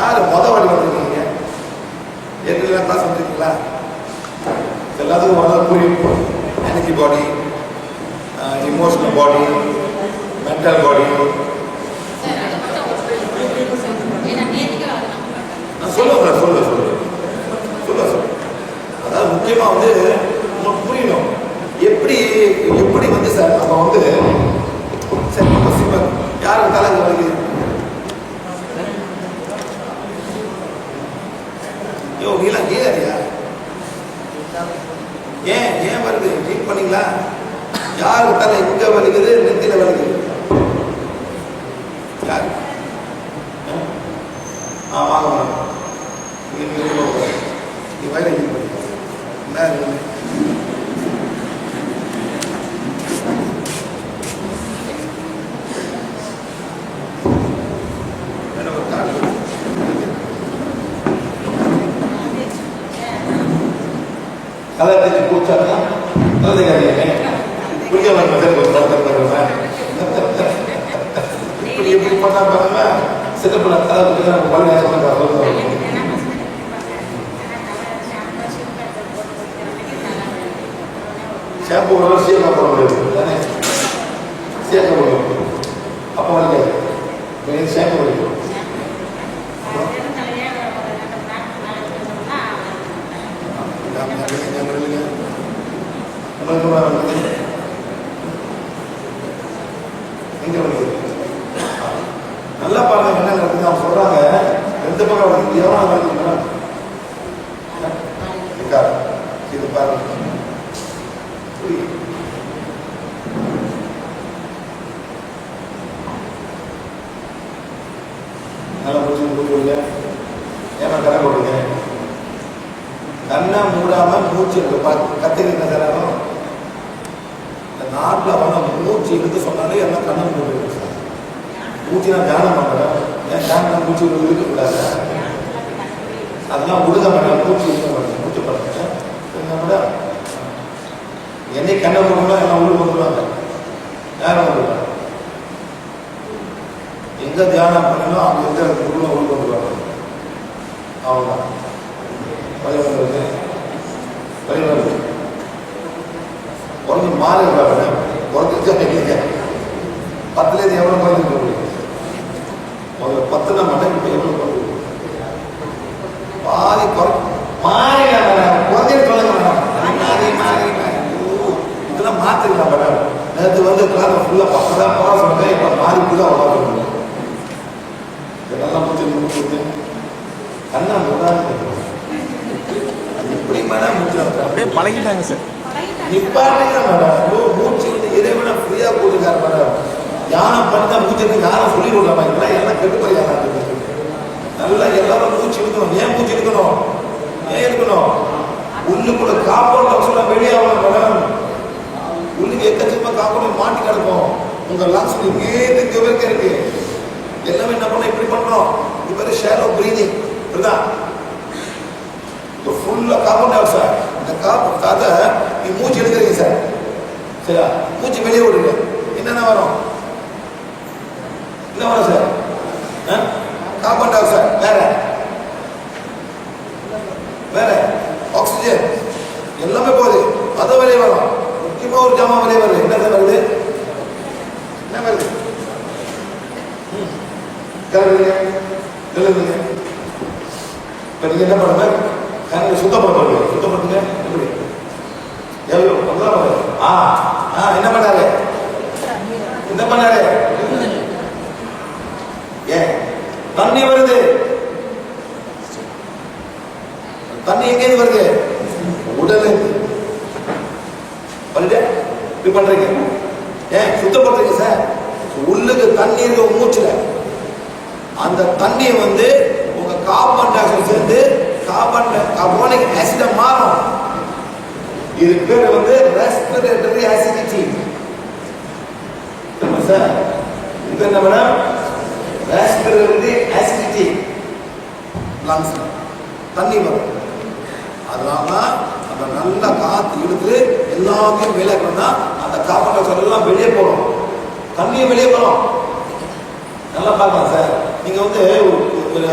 யார் வாடி வந்துருக்கீங்க? ஏற்கனவே கிளாஸ் வந்துருக்கீங்களா? எல்லாத்துக்கும் முதல்ல புரியும். எனர்ஜி பாடி, இமோஷனல் பாடி, மென்டல் பாடி. சொல்ல அதாவது முக்கியமாக வந்து உங்களுக்கு புரியணும். எப்படி வந்து சார் நம்ம வந்து சரி ரொம்ப சிம்பிள். யாருக்கு தலைக்கு வருது? நீலாம் கீழறியா? ஏன் வருது? ட்ரீட் பண்ணீங்களா? யாருக்கு தலை இங்க வலிக்குது, நெத்தில வலிக்குது? யாரு? வாங்க நீ வயிறு ட்ரீட் பண்ணிக்க. கலத்தை கூச்சாங்க எப்படி பண்ணா பாருங்க. சிறப்பு ஷாம்பு ஒரு சீக்கா போட முடியாது தானே? சேர்க்க முடியும். அப்போ வந்து ஷாம்பு வலிக்கும். நல்லா பாருங்க என்ன நடக்குது. அவங்க சொல்றாங்க ரெண்டு பக்கம் வந்து எவ்வளவு நடக்குது இது பாருங்க. நல்லா முடிச்சு கொடுங்க. ஏன்னா கரை போடுங்க. கண்ணை மூடாம மூச்சு கத்துக்கிட்ட தராலும் இந்த நாட்டில் வந்து மூச்சு இருந்து சொன்னாலே எல்லாம் கண்ணை மூடு. மூச்சு நான் தியானம் பண்ணுறேன். ஏன் தியானம் மூச்சு இருக்கக்கூடாது? அதெல்லாம் விடுத மாட்டேன். மூச்சு இருக்க மாட்டேன். மூச்சு பண்ணுறேன் கூட என்னை கண்ணை மூடணும் எல்லாம் உள்ள வந்துடுவாங்க. யாரும் வந்துடுவாங்க. எங்க தியானம் பண்ணணும் அவங்க எந்த உள்ள உள்ள வந்துடுவாங்க. அவ்வளோதான். வழிவருது குறைஞ்சி மாறி குறைஞ்சிருக்க 10லேருந்து எவ்வளோ குறைஞ்சிருக்க முடியும்? முதல்ல 10 மட்டும் இப்போ எவ்வளோ குறைஞ்சி பாதி மாறி குறைஞ்சிட்டு சொல்லுங்க மேடம். மாறி இதெல்லாம் மாற்றிக்கலாம் மேடம். நேற்று வந்து கிளாஸ் ஃபுல்லாக 10 தான் போக சொன்னேன். இப்போ மாறிக்குதான் உட்காந்து இதெல்லாம் முடிச்சு கண்ணா முன்னாடி எப்படி மேடம் முடிச்சு பழகிட்டாங்க சார். நிப்பாட்டுங்க மேடம். மூச்சு வந்து இறைவனை ஃப்ரீயா போட்டுக்காரு மேடம். யானம் பண்ணா மூச்சு யாரும் சொல்லி விடலாமா? இதெல்லாம் எல்லாம் கெட்டுப்போய் யாரும் நல்லா எல்லாரும் மூச்சு எடுக்கணும். ஏன் மூச்சு எடுக்கணும்? ஏன் எடுக்கணும்? உள்ளுக்குள்ள காம்பவுண்ட் ஹவுஸ்லாம் வெளியாகணும் மேடம். உள்ளுக்கு எக்கச்சக்கமா காம்பவுண்ட் மாட்டி கிடக்கும். உங்க லங்ஸ் இங்கே இருக்கு. எல்லாமே என்ன பண்ண இப்படி பண்றோம். இது பேரு ஷேலோ பிரீதிங். புரியுதா? ஃபுல்லா காம்பவுண்ட் ஹவுஸ் சார். இந்த காத்தை நீ மூச்சு எடுக்கிறீங்க சார். சரியா? மூச்சு வெளியே விடுங்க. என்னென்ன வரும்? என்ன வரும் சார்? Compound house sir. வேற ஆக்சிஜன் எல்லாமே போகுது. அதை வெளியே வரும். முக்கியமா ஒரு ஜாமா வெளியே வருது. என்ன சார் வருது? என்ன வருது? எழுதுங்க. இப்ப நீங்க என்ன பண்ணுங்க? கண்ணை சுத்தம் பண்ணுங்க. சுத்தம் பண்ணுங்க. எப்படி எவ்வளோ என்ன பண்ணாரு? என்ன பண்ணாரு? ஏன் தண்ணி வருது? தண்ணி எங்கேருந்து வருது? உடல் இப்படி பண்றீங்க. ஏன் சுத்தம் பண்றீங்க சார்? உள்ளுக்கு தண்ணி இருக்க மூச்சுல அந்த தண்ணியை வந்து உங்க கார்பன் டை ஆக்சைடு சேர்ந்து கார்போனிக் ஆசிட மாறும். இது பேர் வந்து ரெஸ்பிரேட்டரி ஆசிடிட்டி. சார் இது என்ன மேடம்? Respiratory acidity. லங்ஸ் தண்ணி வரும். அதனால அந்த நல்ல காத்து இழுத்து எல்லாத்தையும் விலக்கணும்னா அந்த கார்பன் டை ஆக்சைடு எல்லாம் வெளியே போகணும். தண்ணியை வெளியே போகணும். நல்லா பார்க்கலாம் சார். நீங்க வந்து ஒரு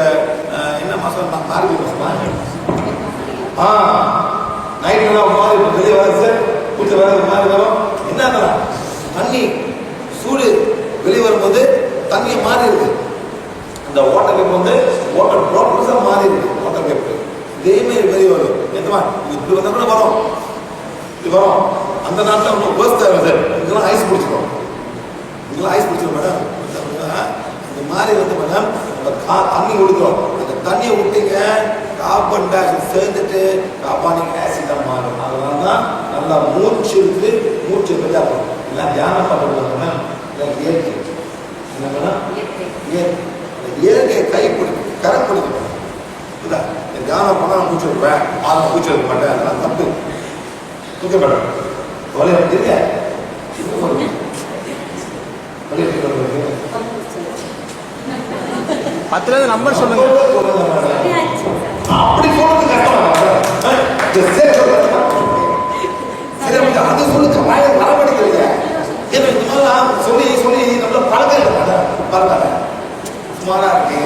நைட்லாம் மாதிரி வெளியே வர சார் பூச்சி வர மாதிரி வரும். என்ன தண்ணி சூடு வெளியே வரும்போது தண்ணியை மாறி இருக்கு. இந்த வாட்டர் கேப் வந்து வாட்டர் ட்ராப்லெட்ஸா மாறி இருக்கு. வாட்டர் கேப் இதே மாதிரி வெளியே வரும். எத்தமா இப்படி வந்தா கூட வரும், இது வரும். அந்த நாட்டில் உங்களுக்கு பர்ஸ்ட் ஆகும் சார். இதெல்லாம் ஐஸ் பிடிச்சிடும், இதெல்லாம் ஐஸ் பிடிச்சிடும் மேடம். இந்த மாதிரி வந்து மேடம் தண்ணி கொடுக்குறோம். அந்த தண்ணியை விட்டீங்க கார்பன் டை ஆக்சைடு சேர்ந்துட்டு கார்பானிக் ஆசிடாக மாறும். அதனால தான் நல்லா மூச்சு இருக்கு, மூச்சு வெளியாக போகும். இல்லை தியானம் பண்ணுறது மேடம், இல்லை இயற்கை என்ன மேடம், இயற்கையை கை பிடிக்கும், கரை பிடிக்கும். இல்லை தியானம் பண்ணால் மூச்சு இருப்பேன், ஆள் மூச்சு இருக்க மாட்டேன், அதெல்லாம் தப்பு. ஓகே மேடம், தொலை வந்துருங்க. பத்துல நம்பர் சொல்லுங்க. அப்படி சொல்றது கஷ்டம். அது சொல்லுங்க, வாயை வரப்படுத்தல. ஏன்னா இந்த மாதிரிலாம் சொல்லி சொல்லி நம்மள பழக்கம் இல்லை. பரவாயில்ல, சுமாரா இருக்கு.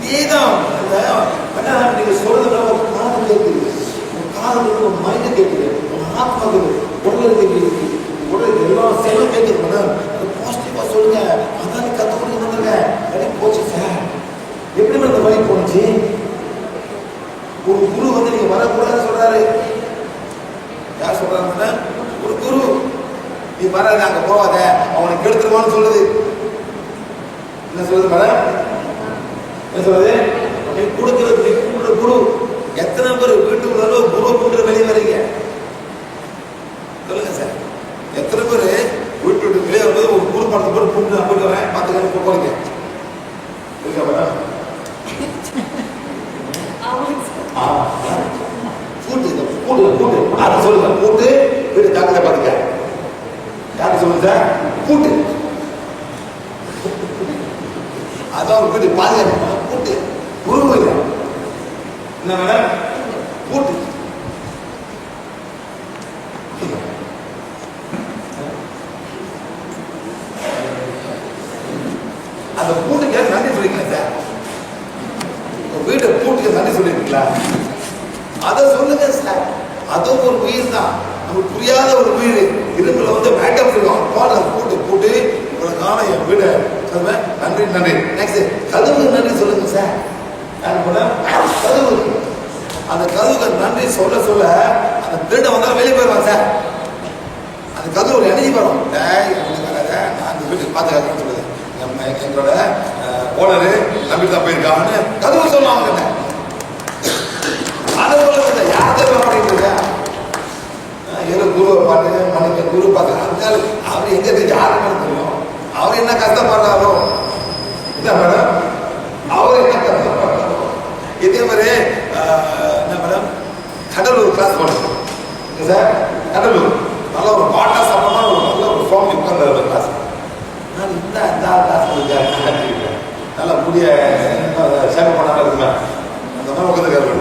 இதேதான் நீங்க சொல்றது ஒரு காது கேட்குது, ஒரு காது ஒரு மைண்ட் கேட்குது, ஒரு ஆத்மா உடல் கேட்குது, உடல் எல்லா செயலும் கேட்குது மேடம். பாசிட்டிவா சொல்லுங்க. அதான் கற்றுக் கொடுக்க வந்துருங்க. வழி போச்சு சார். எப்படி இந்த வழி போச்சு? ஒரு குரு வந்து நீங்க வரக்கூடாதுன்னு சொல்றாரு. யார் சொல்றாங்க? ஒரு குரு. நீ வராது, அங்க போவாத, அவனுக்கு கெடுத்துருவான்னு சொல்லுது. என்ன சொல்லுது மேடம்? என்ன சொல்லுது? நீ கொடுக்கறது நீ கூப்பிடுற குரு. எத்தனை பேர் வீட்டுக்குள்ள குரு கூப்பிட்டு வெளியே வரீங்க சொல்லுங்க சார்? எத்தனை பேர் வீட்டு விட்டு வெளியே வரும்போது ஒரு குரு படத்தை போட்டு கூப்பிட்டு நான் போயிட்டு வரேன், பார்த்துக்க போறீங்க மேடம்? சொல்லுங்க கூட்டு வீடு ஜாக்கிரதை பார்த்துக்க. யாரு சொல்லுங்க சார்? கூட்டு. அதான் ஒரு வீடு பாதுகாப்பு. கூட்டு குரு என்ன மேடம்? கூட்டு. அந்த கூட்டுக்கு நன்றி சொல்லிருக்கீங்களா சார்? வீட்டை கூட்டுக்கு நன்றி சொல்லிருக்கீங்களா? அதை சொல்லுங்க சார். அதுவும் ஒரு உயிர் தான், நமக்கு புரியாத ஒரு உயிர். இரும்புல வந்து மேக்கப் இருக்கும், கூட்டு கூட்டு உங்களுக்கான என் வீடு சொல்லுவேன். நன்றி நன்றி. நெக்ஸ்ட் கதவுக்கு நன்றி சொல்லுங்க சார். கதவு, அந்த கதவுக்கு நன்றி சொல்ல சொல்ல அந்த திருட வந்தாலும் வெளியே போயிடுவான் சார். அந்த கதவு ஒரு எனர்ஜி வரும். நான் அந்த வீட்டுக்கு பாதுகாக்கிறேன்னு சொல்லுது. எங்களோட ஓனரு நம்பிட்டு தான் போயிருக்காங்கன்னு கதவு சொல்லுவாங்க. அதை சொல்லுங்க. யார் தெரியும் அப்படின்றது? ஏதோ குருவை பாட்டு மணிக்கு குரு பார்த்து அவர் எங்க இருக்கு யாருன்னு தெரியும். அவர் என்ன கஷ்டப்படுறாரோ என்ன மேடம், அவர் என்ன கஷ்டப்படுறாரோ. இதே மாதிரி என்ன மேடம், கடலூர் கிளாஸ் போனோம் சார். கடலூர் நல்ல ஒரு பாட்டா சம்பந்தமா ஒரு நல்ல ஒரு ஃபார்ம் உட்கார்ந்து கிளாஸ். நான் இந்த கிளாஸ் கொடுத்தேன், நல்லா முடிய சேவை பண்ணாமல் இருக்குமே அந்த மாதிரி உட்காந்துருக்காரு.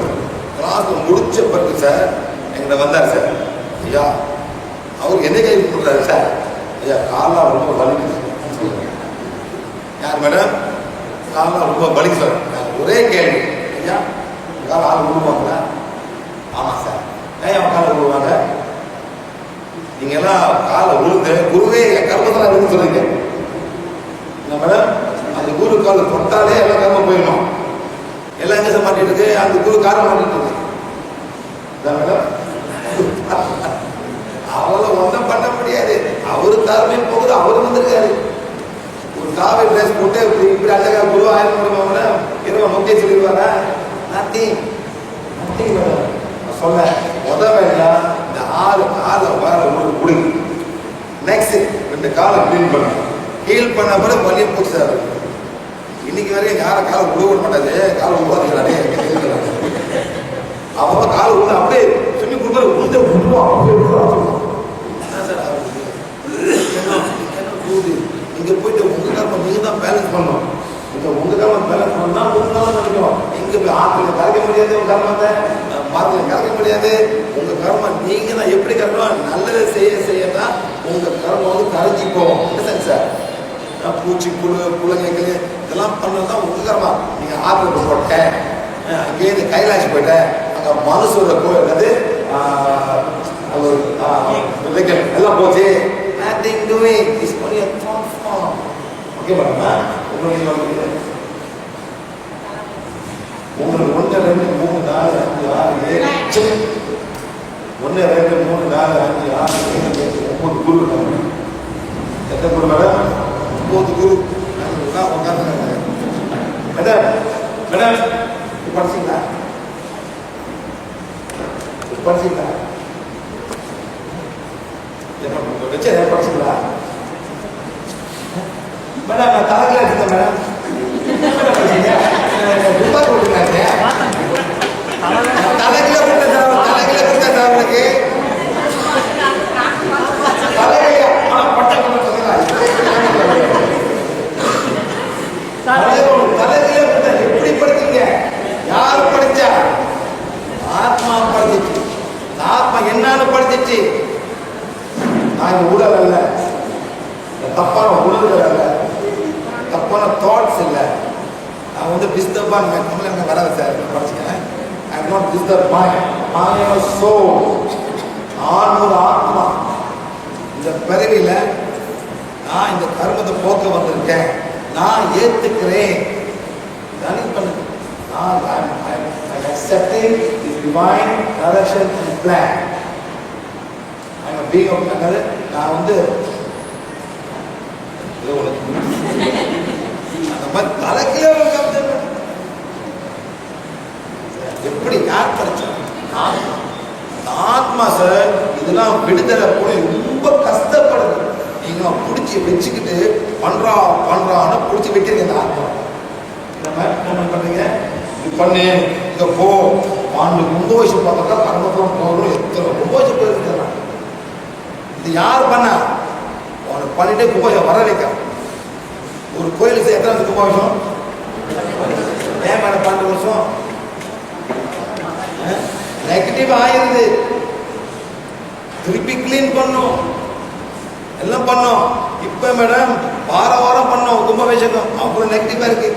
கிளாஸ் முடிச்ச பிறகு சார் எங்கிட்ட வந்தார் சார். ஐயா அவர் என்ன கை கொடுக்குறாரு சார்? ஐயா காலெலாம் ரொம்ப வலிக்குது. யார் மேடம்? காலெலாம் ரொம்ப வலிக்கு சார். ஒரே கேள்வி, ஐயா கால ஆள் விடுவாங்களா? ஆமாம் சார். ஏன் அவன் காலை விடுவாங்க? நீங்க எல்லாம் காலை விழுந்து குருவே கர்மத்தில் இருக்குன்னு சொல்றீங்க மேடம். அந்த குரு காலை தொட்டாலே எல்லாம் கர்மம் போயிடணும். எல்லாம் எங்க மாட்டிட்டு இருக்கு? அந்த குரு காரை மாட்டிட்டு இருக்கு மேடம். அவளை ஒன்றும் பண்ண முடியாது. அவரு தாருமே போகுது, அவரு வந்திருக்காரு. ஒரு காவை ட்ரெஸ் போட்டு இப்படி அழகா குரு ஆயிரம் முடியுமா? இரவு முக்கிய சொல்லிடுவாரா? Nothing nothing madam. சொல்ல உதவா இந்த 6 காலை வேற உங்களுக்கு கொடுங்க. நெக்ஸ்ட் 2 காலை கிளீன் பண்ணணும். ஹீல் பண்ண கூட வலிய போச்சு சார். இன்னைக்கு வரைக்கும் யாரும் காலை உழுவ மாட்டாது. காலை உருவாதிக்கிறானே அவங்க காலை உள்ள அப்படியே சொல்லி கொடுக்குற உழுந்த விட்டுருவான். இங்க போயிட்டு உங்க காலம் நீங்க தான் பேலன்ஸ் பண்ணணும். இங்க உங்க காலம் பேலன்ஸ் பண்ணா உங்க காலம் நினைக்கும். இங்க போய் ஆத்துல கரைக்க முடியாது, உங்க காலத்தை பாத்துல கரைக்க முடியாது. உங்க கர்மம் நீங்க தான் எப்படி கர்மம் நல்லதை செய்ய செய்யதான் உங்க கர்மம் வந்து கரைஞ்சி போகும். என்ன சார்? பூச்சி புழு புழுங்கைகள் இதெல்லாம் பண்ணதான் உங்க கர்மம். நீங்க ஆத்துல போட்டேன், அங்கேயே கைலாசி போயிட்டேன், அங்க மனுஷோட என்னது எல்லாம் போச்சு. nothing doing, it's only a thought form. Okay பாருங்க. உங்களுக்கு 1 2 3 4 5 6 7 1 2 3 4 5 6 7 9 குரு. எத்தனை குரு மேடம்? 9 குரு. நான் உட்கார்ந்து மேடம் மேடம் படிச்சீங்களா? படிச்சீங்களா? வச்சு படிச்சீங்களா? மேடம் நான் தலைகளை எடுத்தேன் மேடம். ரூபாய் கொடுத்துருக்காங்க. தலைகளை கொடுத்த சாவனுக்கு தலைகளையா பட்ட தலைகளை கொடுத்த எப்படி படிச்சீங்க? யாரு படிச்சா? ஆத்மா படிச்சிச்சு. ஆத்மா என்னன்னு படிச்சிச்சு. நான் உடல் அல்ல, தப்பான உணர்வுகள் அல்ல, தப்பான தாட்ஸ் இல்லை. நான் வந்து டிஸ்டர்பாக தமிழ் வராது சார் படிச்சுக்கிறேன். I am not disturb mind soul. நான் ஒரு ஆத்மா. இந்த பிறவியில் நான் இந்த கர்மத்தை போக்க வந்திருக்கேன். நான் ஏற்றுக்கிறேன். தனி பண்ணுங்க. I'm accepting the divine direction and plan. I'm a being of another. நான் வந்து அந்த மாதிரி தலைக்கே எப்படி யார் படிச்சா? ஆத்மா சார். இதெல்லாம் விடுதலை போல ரொம்ப கஷ்டப்படுது. நீங்க பிடிச்சி வச்சுக்கிட்டு பண்றான்னு பிடிச்சி வைக்கிறீங்க. இந்த ஆத்மா என்ன பண்றீங்க? இது பண்ணு, இங்க போ, பாண்டு ரொம்ப வயசு பார்த்தா பரமபுரம் போகணும். எத்தனை ரொம்ப வயசு போயிருக்கிறான். இது யார் பண்ணா? அவனை பண்ணிட்டே கும்பாபிஷம் வர வைக்க. ஒரு கோயிலுக்கு எத்தனை கும்பாபிஷம்? ஏன் மேடம் 12 வருஷம் நெகட்டிவ் ஆயிருது. திருப்பி கிளீன் பண்ணும், எல்லாம் பண்ணோம். இப்ப மேடம் வாரம் பண்ணோம் கும்பாபிஷேகம். அவ்வளவு நெகட்டிவா இருக்கு.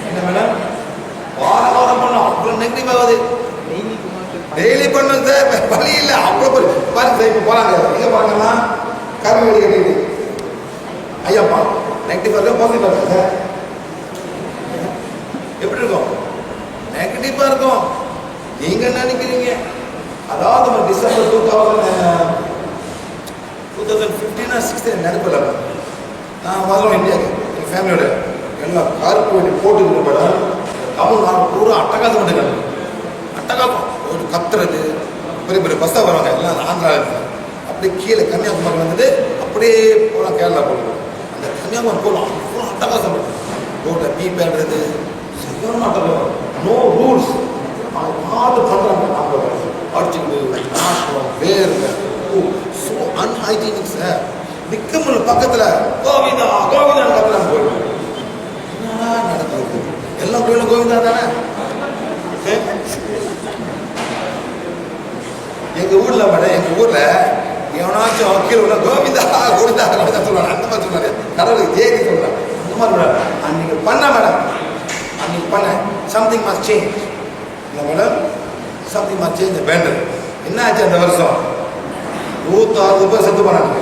என்ன மேடம் வாரம் பண்ணோம், அவ்வளவு நெகட்டிவ் ஆகுது. டெய்லி பண்ணும் சார், வழி இல்லை. அவ்வளவு பாருங்க சார். இப்ப போறாங்க எங்க போறாங்கன்னா கருவி வெளி கட்டிட்டு ஐயாப்பா நெகட்டிவா இருக்க பாசிட்டிவா இருக்கு சார். எப்படி இருக்கும்? நெகட்டிவா இருக்கும். நீங்க நினைக்கிறீங்க. அதாவது நம்ம டிசம்பர் 2015-16 நினைப்பில் நான் வரலாம் இந்தியாவுக்கு. எங்கள் ஃபேமிலியோட எல்லாம் காருக்கு வேண்டி போட்டுக்கிட்டு மேடம் தமிழ்நாடு பூரா அட்டகாசம் பண்ணிருக்காங்க. அட்டகாசம் ஒரு கத்துறது, பெரிய பெரிய பஸ்ஸாக வருவாங்க எல்லாம் ஆந்திரா. அப்படியே கீழே கன்னியாகுமரி வந்துட்டு அப்படியே போகலாம் கேரளா போகலாம். அந்த கன்னியாகுமரி போகலாம் அவ்வளோ அட்டகாசம் ரோட்டில் பீ பேடுறது சரியான அட்டகாசம். No rules. அவங்க பார்த்து பண்ணுறாங்க. அவங்க அடிச்சுக்கிட்டு நாட்டம் வேர்வை. So unhygienic sir. நிற்கமுள்ள பக்கத்தில் கோவிந்தா கோவிந்தான்னு கத்துறாங்க. போயிடுவோம். என்னடா நடக்குது? எல்லா கோயிலும் கோவிந்தா தானே. எங்க ஊர்ல மேடம், எங்க ஊர்ல எவனாச்சும் கீழே உள்ள கோவிந்தா கோவிந்தா கோவிந்தா சொல்லுவாங்க. அந்த மாதிரி சொல்லுவாங்க. கடவுளுக்கு ஜெயதி சொல்றாங்க. அந்த மாதிரி மேடம் அன்னைக்கு பண்ண மேடம், அன்னைக்கு பண்ண சம்திங் மஸ்ட் சேஞ்ச். இல்லை மேடம் சம்திங் மஸ்ட் சேஞ்ச். வேண்டது என்ன ஆச்சு? அந்த வருஷம் 160 பேர் செத்து போனாங்க.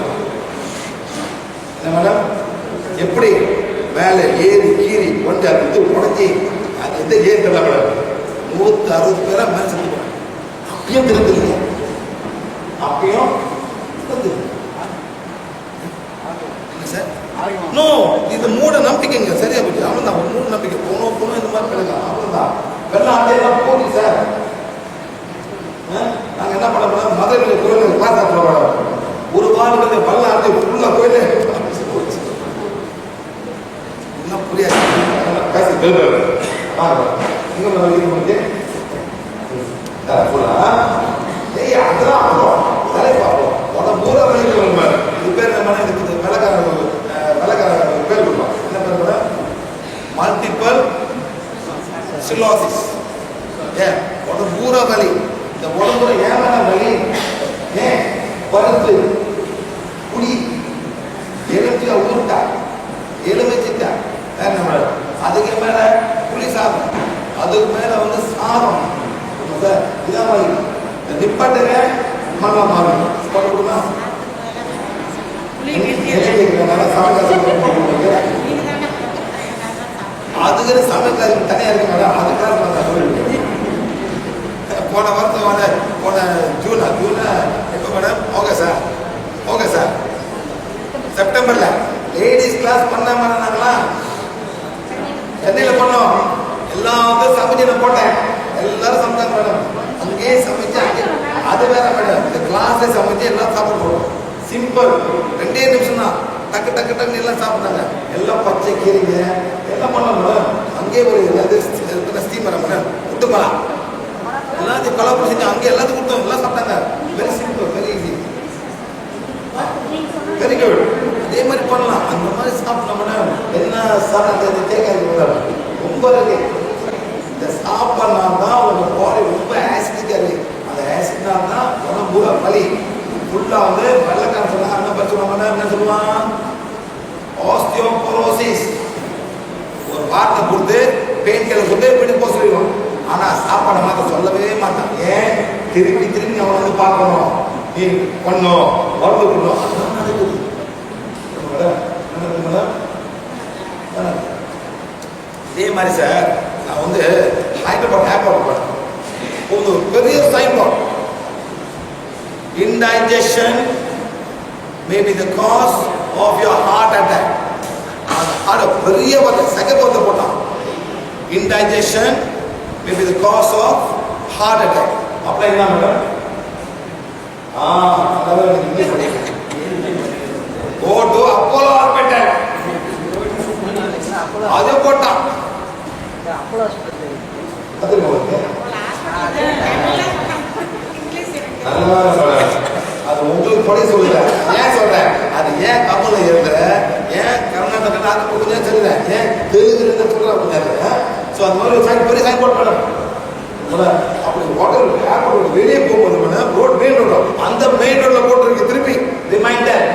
என்ன மேடம்? எப்படி மேலே ஏறி கீறி கொண்டு அது உடச்சி அது எந்த ஏறி தெரியல மேடம். 160 பேரா மேலே செத்து போனாங்க. அப்பயும் திருந்துருங்க. அப்பயும் சார் நோ, இது மூட நம்பிக்கைங்க. சரியா போச்சு. அவன் தான் மூட நம்பிக்கை. போனோம் இந்த மாதிரி கிடக்கும். அவன் தான் வெள்ளம் ஆட்டையெல்லாம் போகுது சார். நாங்கள் என்ன பண்ண போனோம்? மதுரையில் கோயில் பாதுகாப்பு போனோம். ஒரு வாரம் வெள்ளம் ஆட்டி ஃபுல்லாக கோயிலே இன்னும் புரியாது. பேசி அதெல்லாம் அப்புறம் தலை பார்ப்போம். மூல வழி இது பேர் என்ன இருக்குது? வெள்ளக்கார பேர் கொடுப்போம். என்ன பேர் கூட? மல்டிபிள் சிலோசிஸ். ஏன் பூர வலி? இந்த உடம்புல ஏமான வலி. ஏன் பருத்து குடி எலுமிச்சா ஊருட்டா எலுமிச்சிட்டா அதுக்கு மேல புளி சாதம், அதுக்கு மேல வந்து சாதம், நிப்பாட்டுங்க மண்ணா மாறும் போட்டு கொடுமா அதுக்கு சமையல் தனியா இருக்கு மேடம் அதுக்காக போன வாரத்தை போன ஜூனா எப்போ மேடம் ஓகே சார் செப்டம்பர்ல லேடிஸ் கிளாஸ் பண்ணாம இருந்தாங்களா சென்னையில் பண்ணோம் எல்லாம் வந்து சமைச்சு நான் போட்டேன் எல்லாரும் சமைச்சாங்க மேடம் அங்கேயே சமைச்சு அது வேற மேடம் இந்த கிளாஸ்ல சமைச்சு எல்லாம் சாப்பிட போடுவோம் சிம்பிள் 2 நிமிஷம் தான் டக்கு டக்கு டக்குன்னு எல்லாம் சாப்பிட்டாங்க எல்லாம் பச்சை கீரைங்க எல்லாம் பண்ணோம் மேடம் அங்கேயே ஒரு ஸ்டீமர் மேடம் விட்டுமா எல்லாத்தையும் கலப்பு செஞ்சு அங்கே எல்லாத்தையும் கொடுத்தோம் எல்லாம் சாப்பிட்டாங்க very simple very easy very good அதே மாதிரி பண்ணலாம் அந்த மாதிரி சாப்பிட்டோம்னா என்ன சாப்பிட்றது கேட்காது மேடம் ரொம்ப இருக்கு இந்த சாப்பிட்னா தான் உங்க பாடி ரொம்ப ஆசிடிக்கா இருக்கு அந்த ஆசிட்னால தான் உடம்பு வலி ஃபுல்லாக வந்து வெள்ளக்காரன் சொன்னா என்ன பிரச்சனை என்ன சொல்லுவான் ஆஸ்டியோபோரோசிஸ் ஒரு வார்த்தை கொடுத்து பெயின் கில்லர் கொடுத்து வீட்டுக்கு போக சொல்லிடுவோம் ஆனா சாப்பாடை மாத்த சொல்லவே மாட்டான் ஏன் திரும்பி அவன் வந்து பார்க்கணும் நீ பண்ணும் மருந்து பண்ணும் அதெல்லாம் நடக்குது இதே மாதிரி சார் நான் வந்து ஹைதராபாத் ஏர்போர்ட் போனேன் ஒரு பெரிய sign board indigestion may be the cause of your heart attack அது பெரிய ஒரு சகபோத போட்டான் indigestion may be the cause of heart attack apply என்ன மேடம் அதாவது இங்கிலீஷ் படிங்க go to Apollo hospital அது போட்டான் Apollo hospital அது போடுங்க அது உங்களுக்கு படி சொல்லுங்க ஏன் சொல்றேன் அது ஏன் கப்பல்ல இருந்த ஏன் கர்நாடகா நாக்கு கொஞ்சம் தெரியல ஏன் தெலுங்குல இருந்து சொல்றாங்க சோ அந்த மாதிரி சைன் பெரிய சைன் போர்ட் பண்ணணும் அப்படி ஹோட்டல் ஏர்போர்ட் வெளியே போகும்போது ரோட் மெயின் ரோட் அந்த மெயின் ரோட்ல போட்டுருக்கு திருப்பி ரிமைண்டர்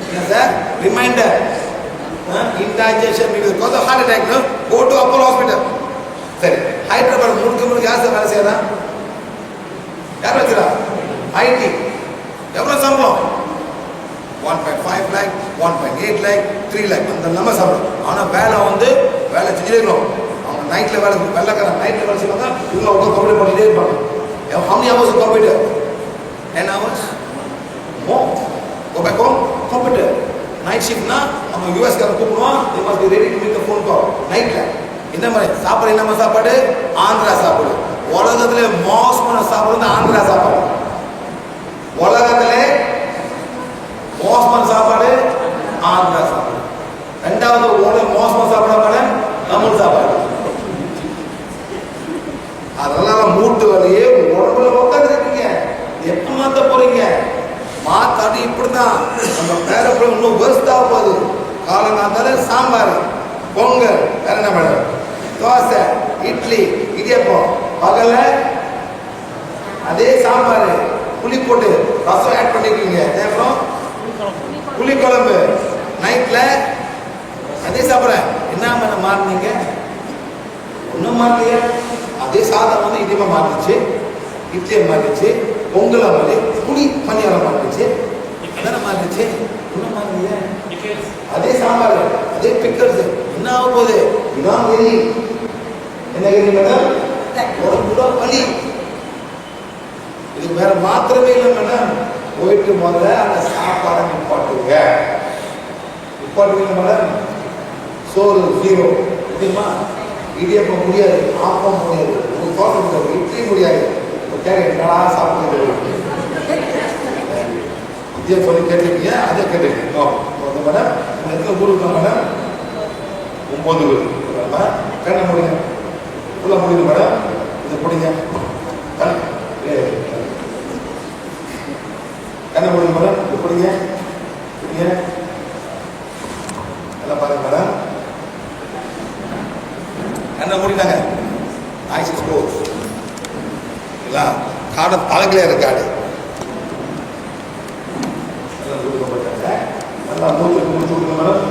என்ன sir reminder indigestion because of heart attack no go to Apollo hospital சரி ஹைதராபாத் முழுக்க யார் வேலை செய்யறா யார் வச்சுரா ஐடி எவ்வளவு சம்பளம் 1.5 lakh 1.8 lakh 3 lakh அந்த நம்ம சம்பளம் ஆனா வேலை செஞ்சிருக்கோம் அவங்க நைட்ல வெள்ளக்காரன் நைட்ல வேலை செய்வாங்க இவங்க உட்காந்து கம்ப்யூட்டர் பண்ணிட்டே இருப்பாங்க how many hours of computer 10 hours more go back home computer night shift na அவங்க யுஎஸ் காரன் கூப்பிடுவான் they must be ready to make a phone call நைட்ல இந்த மாதிரி சாப்பாடு என்ன சாப்பாடு ஆந்திரா சாப்பாடு உலகத்திலே மோசமான சாப்பாடு ஆந்திரா சாப்பாடு உலகத்திலே மோசமான சாப்பாடு ஆந்திரா சாப்பாடு ரெண்டாவது மோசமான சாப்பாடு தமிழ் சாப்பாடு அதெல்லாம் மூட்டு வரையே உடம்புல உட்காந்து இருக்கீங்க எப்ப மாத்த போறீங்க மாத்தாடி இப்படிதான் நம்ம பேர இன்னும் வேஸ்டா போகுது காலங்காத்தால சாம்பார் பொங்கல் வேற என்ன மேடம் தோசை இட்லி இடியப்பம் பகல அதே சாம்பார் புளி போட்டு ரசம் ஆட் பண்ணிருக்கீங்க அப்புறம் புளி குழம்பு நைட்ல அதே சாப்பிட்றேன் என்ன பண்ண மாறினீங்க ஒன்றும் மாறலையே அதே சாதம் வந்து இடியப்பம் மாறிடுச்சு இட்லியை மாறிடுச்சு பொங்கலை மாறி புளி பணியாரம் மாறிடுச்சு அதான மாறிடுச்சு ஒன்றும் மாறலையே அதே சாம்பார் அதே பிக்கல்ஸ் என்ன ஆக போகுது இதான் வெளி என்ன கேள்வி மேடம் உடம்புல வலி இது வேற மாத்திரமே இல்லை மேடம் போயிட்டு முதல்ல அந்த சாப்பாடை நிப்பாட்டுங்க மேடம் சோறு 0 தெரியுமா இடியப்பம் முடியாது ஆப்பம் முடியாது ஒரு தோட்டம் முடியாது இட்லி முடியாது என்னடா சாப்பிட்டு இதே சொல்லி கேட்டிருக்கீங்க அதை கேட்டிருக்கீங்க மேடம் எத்தனை ஊர் இருக்கோம் மேடம் 9 ஊர் கண்ணை முடிங்க உள்ள முடியுது மேடம் இதை பிடிங்க கண்ணை முடியுது மேடம் இது பிடிங்க எல்லாம் பாருங்க மேடம் கண்ணை முடிட்டாங்க ஆக்சிஸ் ஸ்போர்ட்ஸ் இல்லை காடை தலைகளே இருக்காடு எல்லாம் கொடுக்கப்பட்டாங்க நல்லா மூச்சு முடிச்சு விடுங்க மேடம்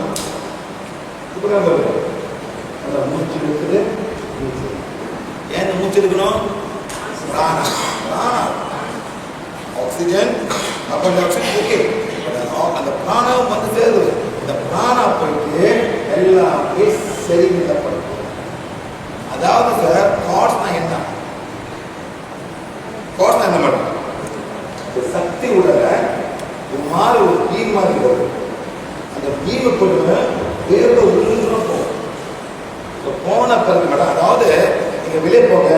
நல்லா மூச்சு இருக்குது ஏன் மூச்சு இருக்கணும் பிராணம். பிராணம் oxygen, carbon di oxide okay. அந்த பிராணம் வந்து சேருது. இந்த பிராணம் போயிட்டு எல்லாமே செரிவிடப்படும். அதாவது சார் காட்ஸ்னா என்ன? காட்ஸ்னா என்ன பண்ணும்? ஒரு சக்தி உள்ள ஒரு மாதிரி ஒரு பீம் மாதிரி வரும். அந்த பீமை போட்டு வேறு உள்ளுக்குள்ள போகும். போன பிறகு மேடம், அதாவது நீங்க வெளியே போங்க,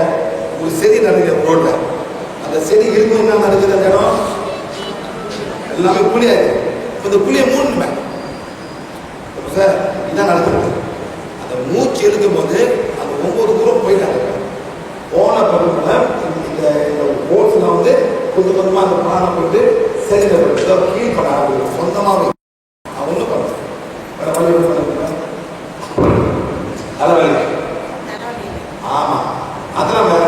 ஒரு செடி நடக்குது ரோட்ல, அந்த செடி இருக்கும் என்ன நடக்குது அந்த இடம் எல்லாமே புளியாது. இந்த புளியை மூணுமே சார் இதான் நடக்குது. அந்த மூச்சு எழுதும் போது அந்த 9 தூரம் போயிட்டாங்க. போன பிறகு இந்த ஓட்ஸ்ல வந்து கொஞ்சம் கொஞ்சமா அந்த பிராணம் போட்டு செடியில் கீழ்பட சொந்தமாக ஒன்றும் பண்ண வேற வழி பண்ண தலைவலி. ஆமா, அதெல்லாம் வேற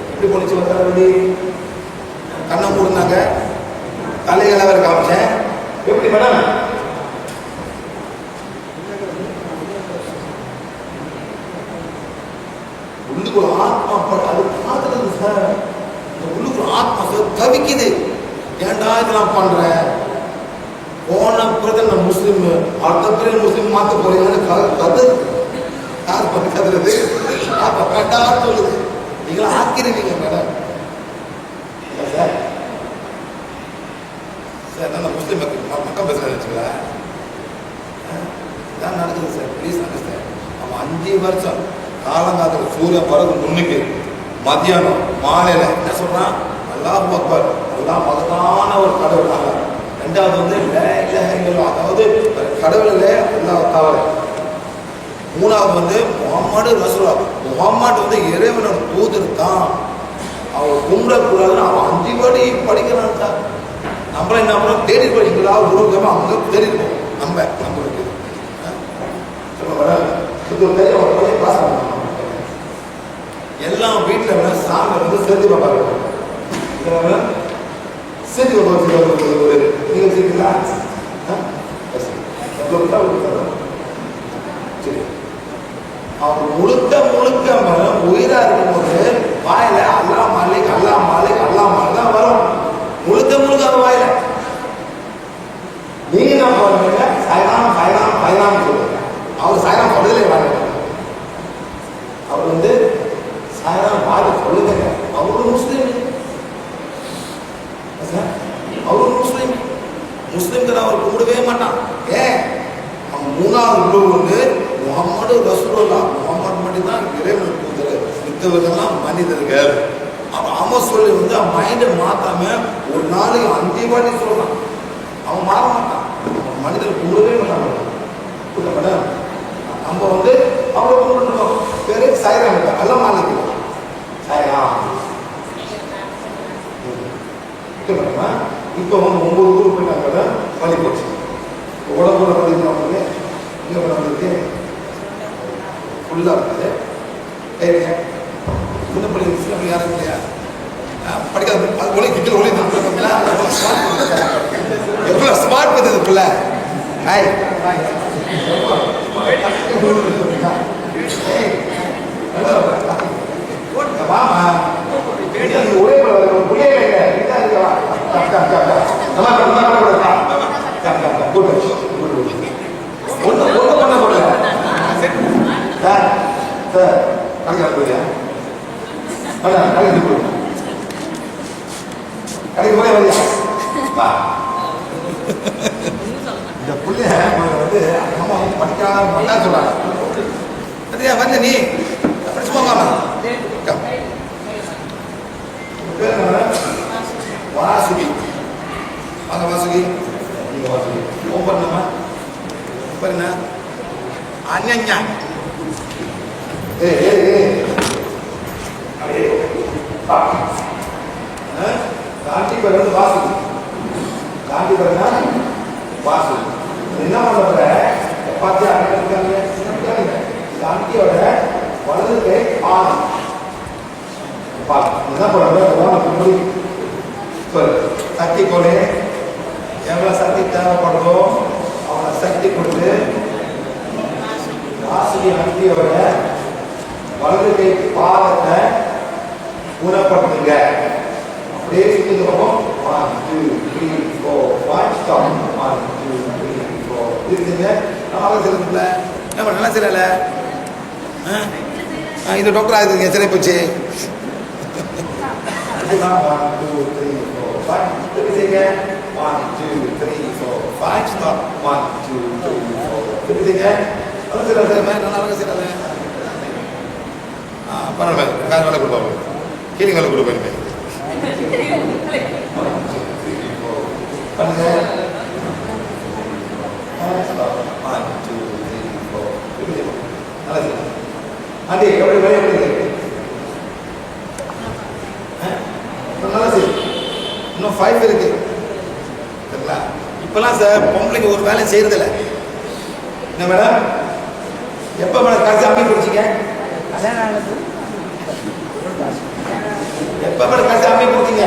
எப்படி போனிச்சு தலைவலி? கண்ணை மூடுனாங்க, தலைகளை வேற காமிச்சேன். எப்படி மேடம்? உள்ளுக்குள்ள ஆத்மா அது பார்த்துட்டு சார், இந்த உள்ளுக்குள்ள ஆத்மா சார் தவிக்குது. ஏன்டா இதெல்லாம் பண்ற? போன பிறகு நான் முஸ்லீம், அடுத்த பிறகு முஸ்லீம் மாற்ற போறீங்கன்னு கதை யார் பண்ணி கதுறது? கரெக்டா சொல்லுது. நீங்களா ஆக்கிருவீங்க மேடம். சார் சார் நான் முஸ்லீம் மக்கள் பேசுகிறேன் வச்சுங்களா? இதான் நடக்குது சார். Please understand. அவன் 5 வருஷம் காலங்காலத்தில் சூரியன் பிறகு முன்னுக்கு மத்தியானம் மாலையில் என்ன சொல்கிறான்? அல்லாஹ் அக்பர், அல்லாஹ் மகத்தான ஒரு கடவுள். அல்ல ரெண்டாவது வந்து அதாவது கடவுளில் அல்லாஹ் தவறு. மூணாவது வந்து முகம்மது ரசூலா, முகம்மது வந்து இறைவனோட தூதர் தான். அவன் கும்பிடக்கூடாதுன்னு அவன் 5 படி படிக்கிறான் சார். நம்மள என்ன பண்ணோம்? தேடி படிக்கிறா உருவகமாக அவங்க தெரியும். நம்மளுக்கு எல்லாம் வீட்டில் சாமி வந்து செஞ்சு பார்ப்பாங்க. செஞ்சு நீங்க வச்சிருக்கீங்களா? அவர் முழுக்க முழுக்க உயிரா இருக்கும்போது வாயில அல்லா மாலிக் அல்லா மாலிக் அல்லா மாலிக் தான் வரும். முழுக்க முழுக்க அவர் வாயில. நீங்க என்ன பண்ணுவீங்க? சாய்ராம் சாய்ராம் சாய்ராம் சொல்லுங்க. அவர் சாய்ராம் சொல்றதுல வாங்க. அவர் வந்து சாய்ராம் வாங்க சொல்லுங்க. அவரு முஸ்லீம். அவரு முஸ்லீம். முஸ்லீம்கிற அவர் கும்பிடவே மாட்டான். ஏன்? அவன் 3வது உள்ள வந்து முகம்மது ரசூலுல்லா, முகம்மது மட்டும் தான் இறைவன் தூதர், மித்தவர்கள்லாம் மனிதர்கள். அவன் அவன் சொல்லி வந்து அவன் மைண்டை மாத்தாம ஒரு நாளைக்கு 5 வாட்டி சொல்றான். அவன் மாற மாட்டான். அவன் மனிதர்கள் கும்பிடவே மாட்டான். மேடம் நம்ம வந்து அவரை கும்பிட்டுருக்கோம். பேரு சாய்ராம் இல்லை, அல்ல மாலிக் சாய்ராம். இப்போ வந்து 9 ஊருக்கு போயிட்டாங்க. பள்ளி போச்சு. உடம்புல படிக்கிறவங்களுக்கு இங்கே பண்ணவங்களுக்கு ஃபுல்லாக இருக்குது. சரிங்க, சின்ன பள்ளி அப்படி யாரும் இல்லையா? படிக்காத அது ஒளி கிட்ட ஒளி எவ்வளோ ஸ்மார்ட் பண்ணுது பிள்ளை. ஹாய் வாமா ஒரே புள்ளியே ஒன்றும் பண்ண முடியல சார். சார் கடைக்கு போயியா? கடைக்கு போய் வரியா? இந்த புள்ளைய வந்து அம்மா வந்து படிக்காம பண்ணா சொல்றாங்க. சரியா வந்து நீ படிச்சு போங்க. வாசுகி வாங்க. வாசுகி நீங்க வாசுகி ஓப்பர்ணமா ஓப்பர்னா அண்ணா காந்தி பேர் வந்து வாசுகி. காந்தி பேர்னா வாசுகி. என்ன பண்ண பாத்தியா? காந்தியோட வலது கை பாதம். என்ன பண்ணுறது? சக்தி கொடு. எவ்வளோ சக்தி தேவைப்படுதோ அவனை சக்தி கொடுத்து வாசுகி நந்தியோட வலது கை பாதத்தை குணப்படுத்துங்க. அப்படியே சுத்தி பக்கம் 1 2 3 4 5 ஸ்டாப். 1 2 3 4 இருக்குங்க. நல்லா செய்யல, என்ன நல்லா செய்யல. இது டாக்டர் ஆகுதுங்க, சரி போச்சு. 1 2 3 4 5 இருக்குங்க. 1 2 3 4 5 ஸ்டாப். 1 2 3 4 இருக்குங்க. நல்லா செய்யல, நல்லா செய்யல. பரவாயில்ல, கார் வேலை கொடுப்பாங்க, கீழே வேலை கொடுப்பாங்க. பண்ணுங்க. 1 2 3 4 நல்லா செய்யலாம். ஆண்டி எப்படி வேலை பண்ணுங்க, நல்லா செய்யும். இன்னும் 5 இருக்கு சரிங்களா? இப்பெல்லாம் சார் பொம்பளைக்கு ஒரு வேலை செய்யறதில்ல. என்ன மேடம், எப்ப மேடம் காசு அம்மி குடிச்சிங்க? எப்ப மேடம் காசு அம்மி குடிச்சிங்க?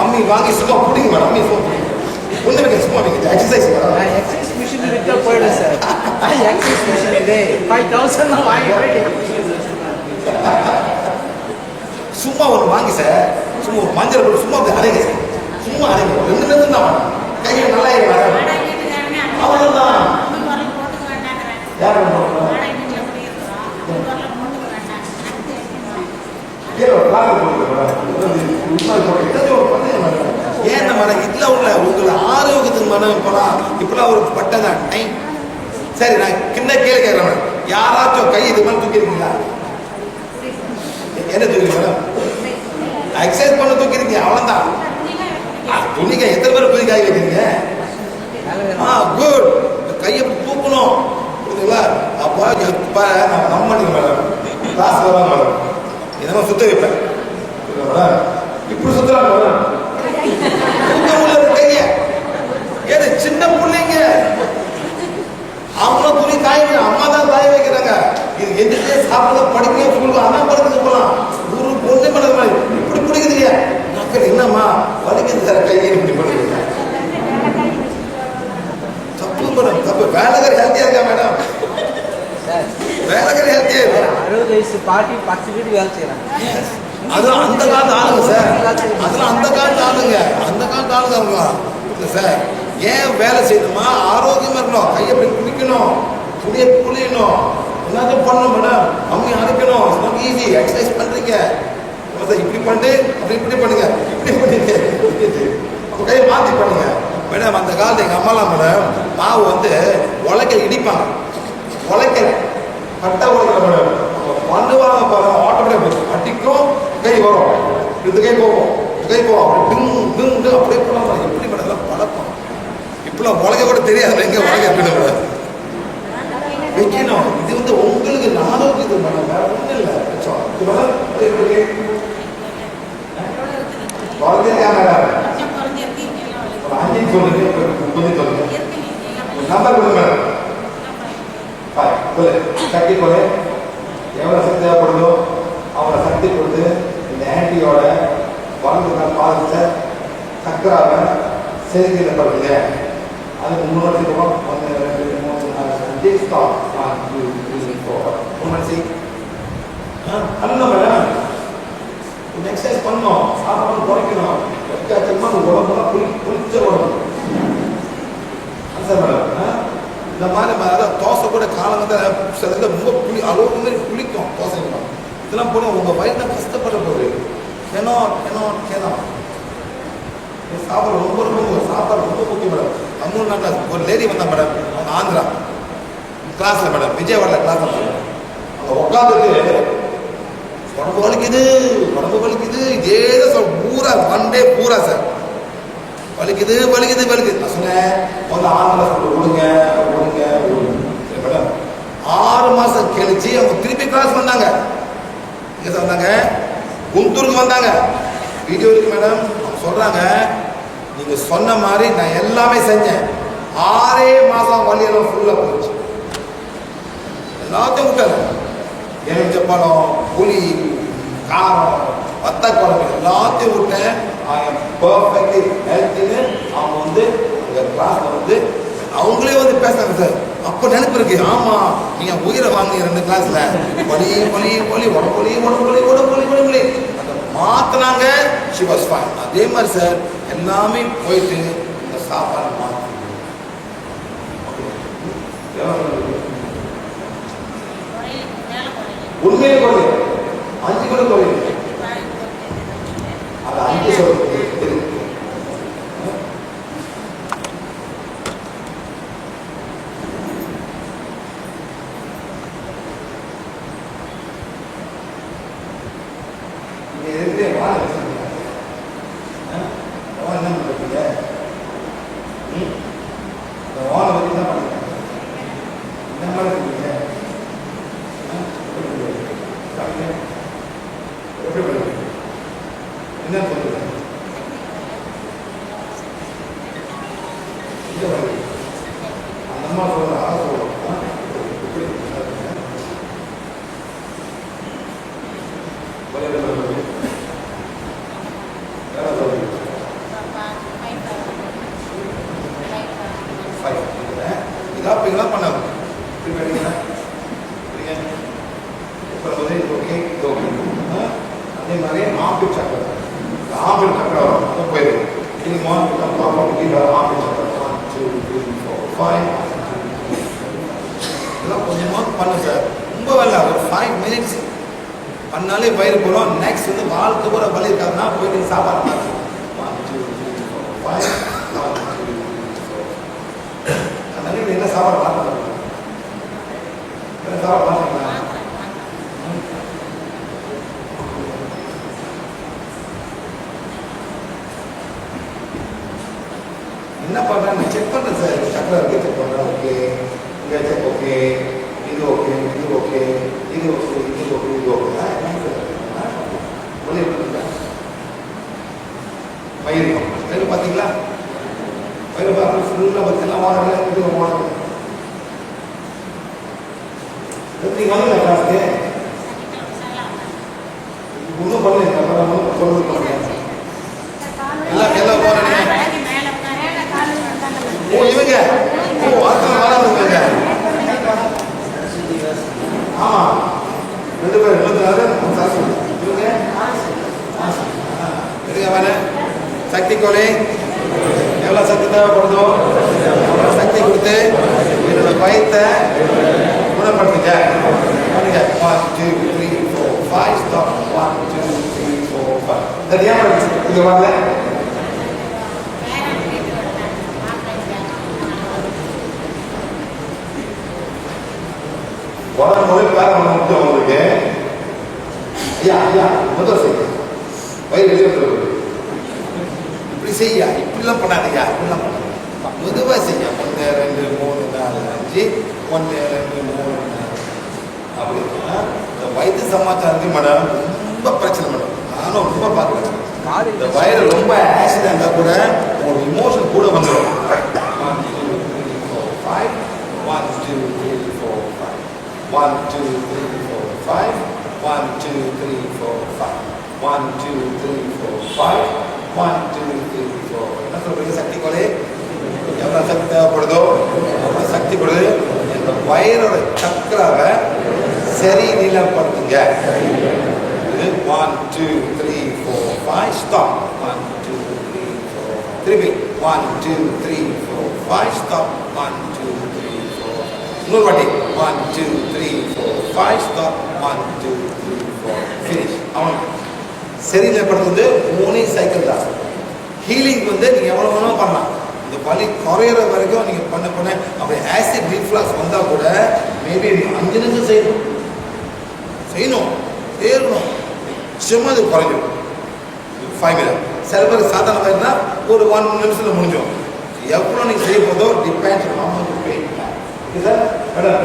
அம்மி வாங்கி சும்மா குடிங்க மேடம். அம்மி ஒண்ணு வைக்க சும்மா வைக்க எக்ஸசைஸ் மேடம். எக்ஸசைஸ் மிஷின் விட்டு போயிடும் சார். எக்ஸசைஸ் மிஷின் இது 5000 தான் வாங்கி சும்மா ஒரு வாங்கி சார், சும்மா ஒரு மஞ்சள் போட்டு சும்மா அப்படி அரைங்க சார், சும்மா அரைங்க. 2 நிமிஷம் தான் கையை நல்லா அவ்வளவுதான். யார் ஏன் மேடம் இதுல உள்ள உங்களை ஆரோக்கியத்துக்கு மேடம் இப்பெல்லாம் ஒரு பட்டம் தான். சரி, நான் கிண்ண கேள்வி கேட்கிறேன். யாராச்சும் கை இது மாதிரி தூக்கிருக்கீங்களா? என்ன தூக்கி மேடம்? எக்ஸசைஸ் பண்ண தூக்கிருக்கீங்க, அவ்வளவுதான். துணிக்கை எத்தனை பேர் துணி காய் வைக்கிறீங்க? குட். கையை தூக்கணும் புரியுதுங்களா? அப்ப நான் நம்பிங்க மேடம், கிளாஸ் வராங்க மேடம், இதெல்லாம் சுத்த வைப்பேன் மேடம். இப்படி சுத்தலாம் மேடம், கைய ஏது சின்ன பிள்ளைங்க அவங்க துணி காய அம்மா தான் காய வைக்கிறாங்க. இது எதுக்கே சாப்பிட படிக்க சொல்லுவாங்க, அண்ணா படுத்து போகலாம். ஒரு பொண்ணு மேடம் இப்படி பிடிக்குதுங்க. மக்கள் என்னம்மா வலிக்குது சார் கையை இப்படி பண்ணுறீங்க? தப்பு மேடம், தப்பு. வேலைக்கார ஹெல்த்தியா இருக்கா மேடம்? வேலைக்கார ஹெல்த்தியா இருக்கா? 60 வயசு பாட்டி 10 வீடு வேலை செய்யறாங்க. அது அந்த காலத்து ஆளுங்க சார், அதெல்லாம் அந்த காலத்து ஆளுங்க, அந்த காலத்து ஆளுங்க அவங்க சார். ஏன் வேலை செய்யணுமா? ஆரோக்கியமா இருக்கணும், கையை எப்படி குளிக்கணும், துணியை புளியணும், எல்லாத்தையும் பண்ணணும் மேடம். அவங்க அரைக்கணும், ஈஸி. எக்ஸசைஸ் பண்றீங்க, இப்படி பண்ணு, அப்படி இப்படி பண்ணுங்க, இப்படி பண்ணிட்டு அப்போ கையை மாற்றி பண்ணுங்க மேடம். அந்த காலத்து எங்கள் அம்மாலாம் மேடம் மாவு உலக்கை இடிப்பாங்க, உலக்கை கட்டை உலக்கிற மேடம் பண்ணுவாங்க பாருங்க. ஆட்டோமேட்டிக் அடிக்கும், கை வரும், இந்த கை போகும், கை போகும், அப்படி அப்படியே போகலாம். எப்படி மேடம் பழக்கம்? இப்பெல்லாம் உலக கூட தெரியாது எங்க உலக எப்படி வைக்கணும். இது உங்களுக்கு நானும் இது மேடம், வேற ஒன்றும் இல்லை. நம்பர் கொடுங்க மேடம். சக்தி கொலை எவ்வளோ சக்தி தேவைப்படுதோ அவங்கள சக்தி கொடுத்து இந்த ஆன்டியோட வளர்ந்து பாதித்த சக்கராவை சேர்க்கையில் படுத்துங்க. அதுக்கு 3 வருஷத்துக்கு 1 2 3 4 5 ஸ்டாப். 1 2 3 4 3 மணி பண்ணணும் மேடம். எக்ஸசைஸ் பண்ணணும், சாப்பிடணும், குறைக்கணும். எக்காச்சமா உடம்புலாம் குளிச்ச உடம்பு சார் மேடம். இந்த மாதிரி அதாவது தோசை கூட காலம் சில ரொம்ப அளவுக்கு மாதிரி குளிக்கும் தோசை. இதெல்லாம் போனால் உங்கள் வயிறு தான் கஷ்டப்பட போகுது. ஏனோ சாப்பாடு ரொம்ப சாப்பாடு ரொம்ப முக்கியம் மேடம். தமிழ்நாட்டில் ஒரு லேடி வந்தா மேடம், அவங்க ஆந்திரா கிளாஸில் மேடம், விஜயவாடில் கிளாஸில் மேடம், அவங்க உட்காந்துட்டு உடம்பு வலிக்குது இதே தான் பூரா ஒன் டே பூரா சார் வலிக்குது. நான் சொன்னேன் ஆந்திரா சொல்ல விடுங்க மேடம். 6 மாசம் கழிச்சு அவங்க திருப்பி கிளாஸ் வந்தாங்க. எங்க வந்தாங்க? குந்தூருக்கு வந்தாங்க. வீடியோ இருக்கு மேடம். அவங்க சொல்றாங்க, நீங்க சொன்ன மாதிரி நான் எல்லாமே செஞ்சேன். 6 மாசம் வலியெல்லாம் ஃபுல்லா போச்சு. எல்லாத்தையும் விட்டாங்க. எலுமிச்சப்பழம், புளி, காரம், வத்த குழம்பு எல்லாத்தையும் விட்டேன். பர்ஃபெக்ட்லி ஹெல்த்னு அவங்க கிளாஸ்ல அவங்களே பேசுறாங்க சார். அப்ப நினைப்பு இருக்கு, ஆமா நீங்க உயிரை வாங்கி 2 கிளாஸ்ல வலி வலி வலி உடம்புலி உடம்புலி உடம்புலி உடம்புலி அந்த மாத்தினாங்க. she was fine. அதே மாதிரி சார் எல்லாமே போயிட்டு இந்த சாப்பாடு மாத்தி உண்மையிலே குறையும் 5 கூட குறையும். அது 5 சொல்றது பண்ணாலே வயிறு போகிறோம். நெக்ஸ்ட் வந்து வாழ்க்கை கூட வலி இருக்காதுன்னா போயிட்டு சாப்பாடு மாற்றி 1 2 3 4 5 அதனால என்ன சாப்பாடு மாற்றணும், என்ன சாப்பாடு மாற்றீங்களா? என்ன பண்ணுறேன் செக் பண்ணுறேன் சார், சக்கரை இருக்கு செக் பண்ணுறேன். ஓகே இங்கே செக், ஓகே இது ஓகே இது ஓகே இது ஓகே இது ஓகே இது ஓகே வயிறு வயிறு பார்த்தீங்களா? வயிறு பார்த்து ஃபுல்லாக பார்த்தீங்கன்னா வாடகை இது வாடகை எப்படி வாங்கல காசு ஒன்றும் பண்ணல சொல்லுங்க எல்லாம் எல்லாம் போறேன். ஓ இவங்க ஓ அத்தனை வராதுங்க. ஆமா 2 பேர் 24 இவங்க சக்தி கோலை எவ்வளோ சக்தி தேவைப்படுதோ அவ்வளோ சக்தி கொடுத்து என்னோட பயத்தை குணப்படுத்துங்க. பண்ணுங்க 1 2 3 4 5 stop 1 2 3 4 5 தெரியாம இங்க வரல. உடம்பு பேர மட்டும் உங்களுக்கு ஐயா ஐயா முதல் செய்ய வயிறு வெளியே வந்துருக்கு. இப்படி செய்யா, இப்படிலாம் பண்ணாதீங்க, இப்படிலாம் பண்ணாது மெதுவாக செய்ய. 1 2 3 4 5 1 2 3 4 அப்படின்னா இந்த வயிற்று சமாச்சாரத்துக்கு மேடம் ரொம்ப பிரச்சனை மேடம். நானும் ரொம்ப பார்க்குறேன். இந்த வயிறு ரொம்ப ஆக்சிடென்ட் கூட உங்களுக்கு இமோஷன் கூட வந்துடும். 1 2 3 4 5 1 2 3 4 5 1 2 3 4 5 1 2 3 4 5 1 2 3 4 5 1 2 3 4 என்ன சொல்றீங்க? சக்தி கொலை எவ்வளோ சக்தி தேவைப்படுதோ அவ்வளோ சக்தி கொடுது. இந்த வயிறோட சக்கராவை சரி நிலைப்படுத்துங்க. இது 1 2 3 4 5 ஸ்டாப் 1 2 3 4 திருப்பி 1 2 3 4 5 ஸ்டாப் 1 2 3 4 இன்னொரு வாட்டி 1 2 3 4 5 ஸ்டாப் 1 2 3 4 ஃபினிஷ். அவன் சரிநிலைப்படுத்துறது 3 சைக்கிள் தான். ஹீலிங் வந்து நீங்கள் எவ்வளோ வேணாலும் பண்ணலாம். இந்த வலி குறையிற வரைக்கும் நீங்கள் பண்ண பண்ண அப்படி ஆசிட் ரீஃப்ளக்ஸ் வந்தால் கூட மேபி 5 நிமிஷம் செய்யணும் தேரணும் சும்மா இது குறைஞ்சிடும் 5 மினிட். சில பேர் சாதாரண வயதுனா ஒரு 1 நிமிஷத்தில் முடிஞ்சோம். எவ்வளோ நீங்கள் செய்ய போதோ depends on pain. Okay sir madam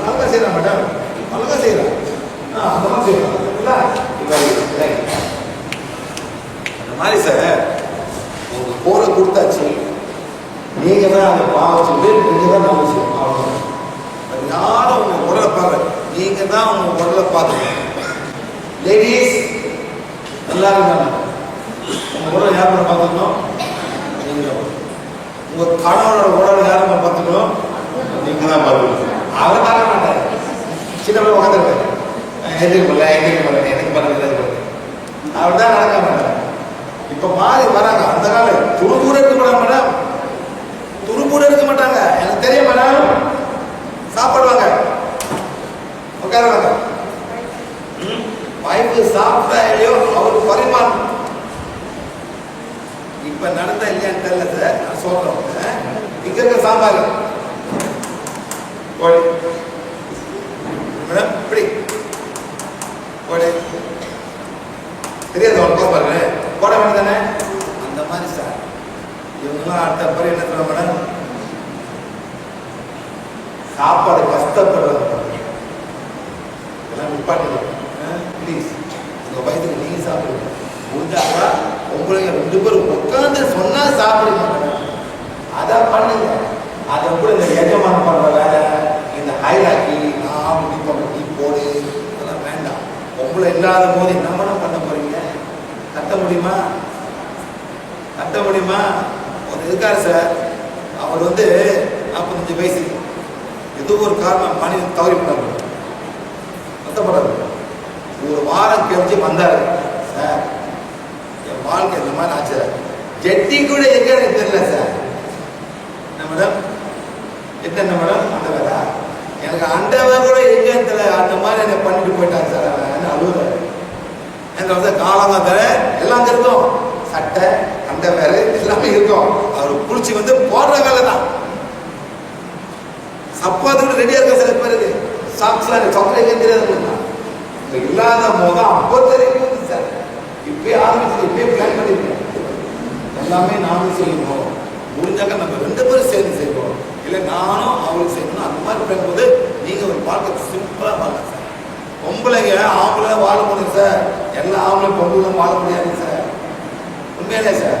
நல்லா செய்யலாம் மேடம், நல்லா செய்யலாம். அந்த மாதிரி செய்யலாம். அந்த மாதிரி சார் உங்களுக்கு போற கொடுத்தாச்சு, நீங்க தான் அதை பாவம் சொல்லி நீங்க தான் நம்ம செய்யணும். அவ்வளோ யாரும் உங்க உடலை பாருங்க. நீங்க தான் உங்க உடலை பார்த்துக்கணும். லேடிஸ் எல்லாரும் உங்க உடலை யார் பண்ண பார்த்துக்கணும்? நீங்க தான். உங்க கணவனோட உடலை யார் பண்ண பார்த்துக்கணும்? நீங்க தான் பார்த்துக்கணும். அவர் பார்க்க மாட்டார். சின்ன பிள்ளை உட்காந்துருக்காரு, எனக்கு பண்ணுறது அவர் தான் நடக்க மாட்டார். இப்ப மாறி வராங்க. அந்த காலம் துருக்கூட இருக்க மாட்டாங்க மேடம், துருக்கூட இருக்க மாட்டாங்க. எனக்கு தெரியும் மேடம். சாப்பிடுவாங்க, உட்காருவாங்க. வாய்ப்பு சாப்பிட்டா இல்லையோ அவருக்கு பரிமாறும். இப்ப நடந்தா இல்லையான்னு தெரியல சார், நான் சொல்றேன். இங்க இருக்க சாம்பார் மேடம் இப்படி தெரியாது அவன் பாருங்க போட வேண்டிய தானே. அந்த மாதிரி சார் இவங்கெல்லாம் அடுத்த பிறகு என்ன சொல்ல மேடம், சாப்பாடு கஷ்டப்படுறது எல்லாம் நிப்பாட்டிக்கலாம். ப்ளீஸ் உங்க வயதுக்கு நீங்க சாப்பிடுங்க. முடிஞ்சாக்கா உங்களுக்கு 2 பேரும் உட்காந்து சொன்னா சாப்பிடுங்க. அதான் பண்ணுங்க. அதை கூட இந்த எஜமானம் பண்ற வேலை, இந்த ஹைராக்கி நான் நீ போடு, அதெல்லாம் வேண்டாம். உங்களை இல்லாத போது என்ன பண்ண போறீங்க? கட்ட முடியுமா? கட்ட முடியுமா? ஒரு இருக்காரு சார், அவர் 45 வயசு, ஏதோ ஒரு காரணம் மனிதன் தவறி பண்ணாரு, கஷ்டப்படுறாரு. ஒரு வாரம் கழிச்சு வந்தாரு. சார் என் வாழ்க்கை இந்த மாதிரி ஆச்சு, ஜெட்டி கூட எங்க எனக்கு தெரியல சார். என்ன மேடம்? என்ன மேடம் அந்த வேலை? எனக்கு அண்டவர் கூட எங்கன்னு தெரியல. அந்த மாதிரி என்ன பண்ணிட்டு போயிட்டாங்க சார். அழுகுறாரு. எனக்கு காலமாக தர எல்லாம் இருக்கும், சட்டை அண்டை வேறு எல்லாமே இருக்கும். அவர் குளிச்சு போடுற வேலை தான். சப்பாத்து ரெடியா இருக்க சில பேருக்கு சாக்ஸ்லாம் சாக்லேட் தெரியாது. இல்லாத போதும் அப்போ தெரியும் சார். இப்பயே ஆரம்பிச்சு இப்பயே பிளான் பண்ணிருக்கோம். எல்லாமே நானும் செய்யணும். முடிஞ்சாக்க நம்ம 2 பேரும் சேர்ந்து செய்வோம். இல்லை நானும் அவருக்கு செய்யணும். அந்த மாதிரி பண்ணும்போது நீங்க ஒரு வாழ்க்கை சிம்பிளா வாழலாம் சார். பொம்பளைங்க ஆம்பளை வாழ முடியும் சார், எல்லா ஆம்பளை பொம்பளை வாழ முடியாது சார். உண்மையிலே சார்,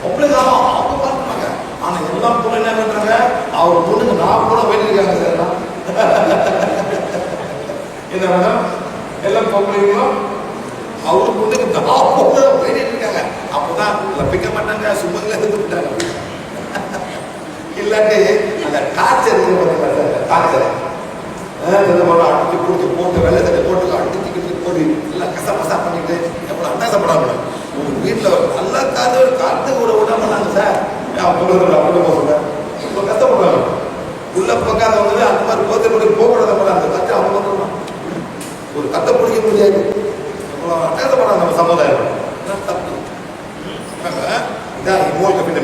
பொம்பளைங்க அவங்க பார்த்துப்பாங்க. ஆனா எல்லா பொண்ணு என்ன பண்றாங்க, அவர் பொண்ணுங்க நான் கூட வேண்டியிருக்காங்க சார். என்ன மேடம், எல்லா பொம்பளைங்களும் அவரு பொண்ணுக்கு நான் கூட வேண்டிட்டு இருக்காங்க. அப்போதான் பிக்க மாட்டாங்க, சுமங்கல விட்டாங்க. இல்லாட்டி அந்த டார்ச்சர் டார்ச்சர் அடிச்சு கொடுத்து போட்டு வெள்ளை தட்டை போட்டு அடிச்சு போட்டு எல்லாம் கசப்பசா பண்ணிட்டு எவ்வளோ அட்டாசப்படாம உங்க வீட்டில் நல்லா காத்து கூட விடாம சார். அப்படி போக ரொம்ப கஷ்டப்படுறாங்க. உள்ள பக்காதவங்க அந்த மாதிரி போதை போகக்கூடாத அந்த கத்தை அவங்க வந்துடலாம். ஒரு கத்தை பிடிக்க முடியாது. எவ்வளோ அட்டாசப்படாது நம்ம சமுதாயம். தப்பு இதான் மோல் கப்பிட்ட